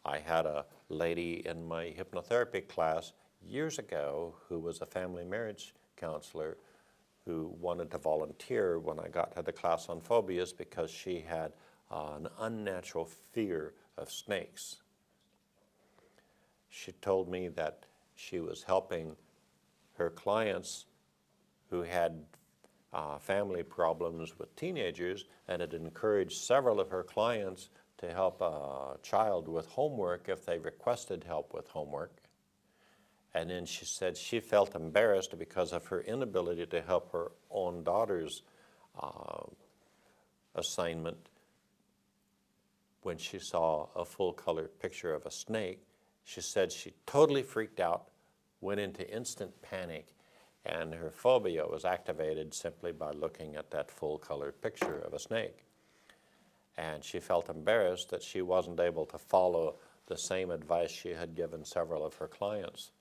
I had a lady in my hypnotherapy class years ago who was a family marriage counselor who wanted to volunteer when I got to the class on phobias because she had an unnatural fear of snakes. She told me that she was helping her clients who had family problems with teenagers, and it encouraged several of her clients to help a child with homework if they requested help with homework. And then she said she felt embarrassed because of her inability to help her own daughter's assignment when she saw a full-color picture of a snake. She said she totally freaked out, went into instant panic, and her phobia was activated simply by looking at that full-color picture of a snake. And she felt embarrassed that she wasn't able to follow the same advice she had given several of her clients.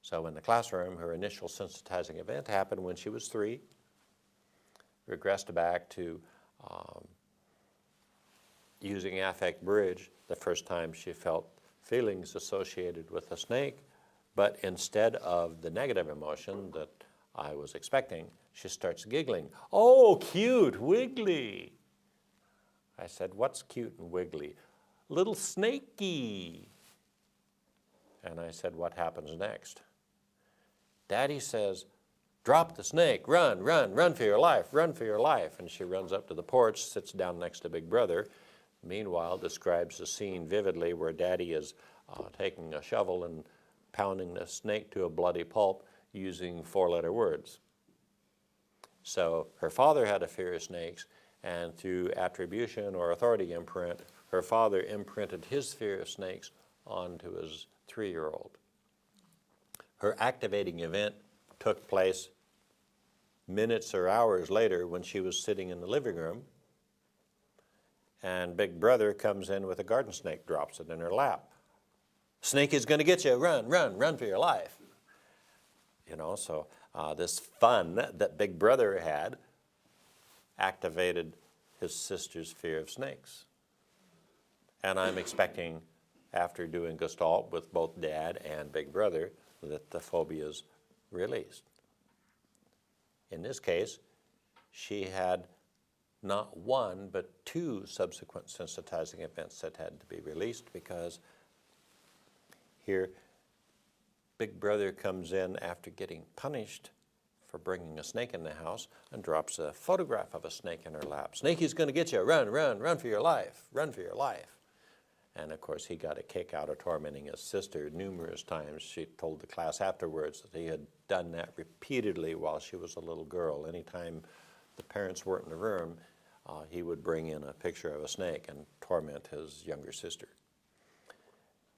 So in the classroom, her initial sensitizing event happened when she was 3, regressed back to using affect bridge the first time she felt feelings associated with a snake, but instead of the negative emotion that I was expecting, she starts giggling. "Oh, cute, wiggly." I said, "What's cute and wiggly?" "Little snakey." And I said, "What happens next?" "Daddy says, drop the snake, run, run, run for your life, run for your life." And she runs up to the porch, sits down next to Big Brother, meanwhile describes the scene vividly where Daddy is taking a shovel and pounding the snake to a bloody pulp using 4-letter words. So her father had a fear of snakes, and through attribution or authority imprint, her father imprinted his fear of snakes onto his 3-year-old. Her activating event took place minutes or hours later when she was sitting in the living room, and Big Brother comes in with a garden snake, drops it in her lap. "Snake is going to get you, run, run, run for your life." You know, so this fun that Big Brother had activated his sister's fear of snakes. And I'm expecting, after doing Gestalt with both Dad and Big Brother, that the phobia is released. In this case, she had not 1, but 2 subsequent sensitizing events that had to be released, because here Big Brother comes in after getting punished for bringing a snake in the house and drops a photograph of a snake in her lap. "Snakey's going to get you, run, run, run for your life, run for your life." And of course he got a kick out of tormenting his sister numerous times. She told the class afterwards that he had done that repeatedly while she was a little girl. Anytime the parents weren't in the room, he would bring in a picture of a snake and torment his younger sister.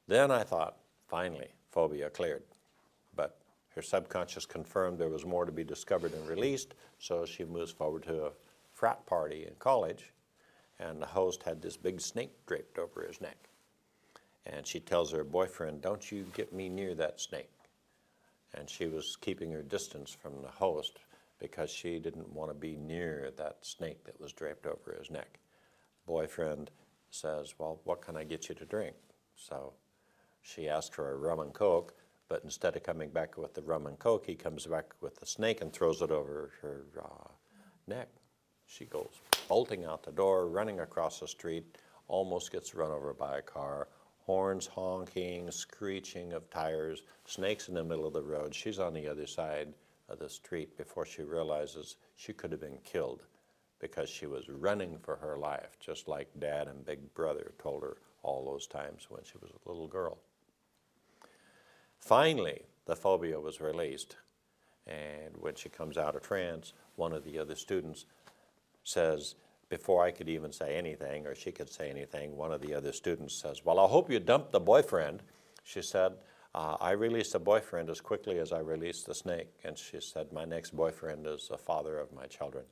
Then I thought, finally, phobia cleared. But her subconscious confirmed there was more to be discovered and released, so she moves forward to a frat party in college, and the host had this big snake draped over his neck. And she tells her boyfriend, "Don't you get me near that snake." And she was keeping her distance from the host because she didn't want to be near that snake that was draped over his neck. Boyfriend says, "Well, what can I get you to drink?" So she asked for a rum and coke, but instead of coming back with the rum and coke, he comes back with the snake and throws it over her neck. She goes bolting out the door, running across the street, almost gets run over by a car, horns honking, screeching of tires, snakes in the middle of the road. She's on the other side of the street before she realizes she could have been killed because she was running for her life, just like Dad and Big Brother told her all those times when she was a little girl. Finally, the phobia was released, and when she comes out of trance, one of the other students says, before I could even say anything, or she could say anything, one of the other students says, "Well, I hope you dumped the boyfriend." She said, "I released the boyfriend as quickly as I released the snake." And she said, "My next boyfriend is the father of my children."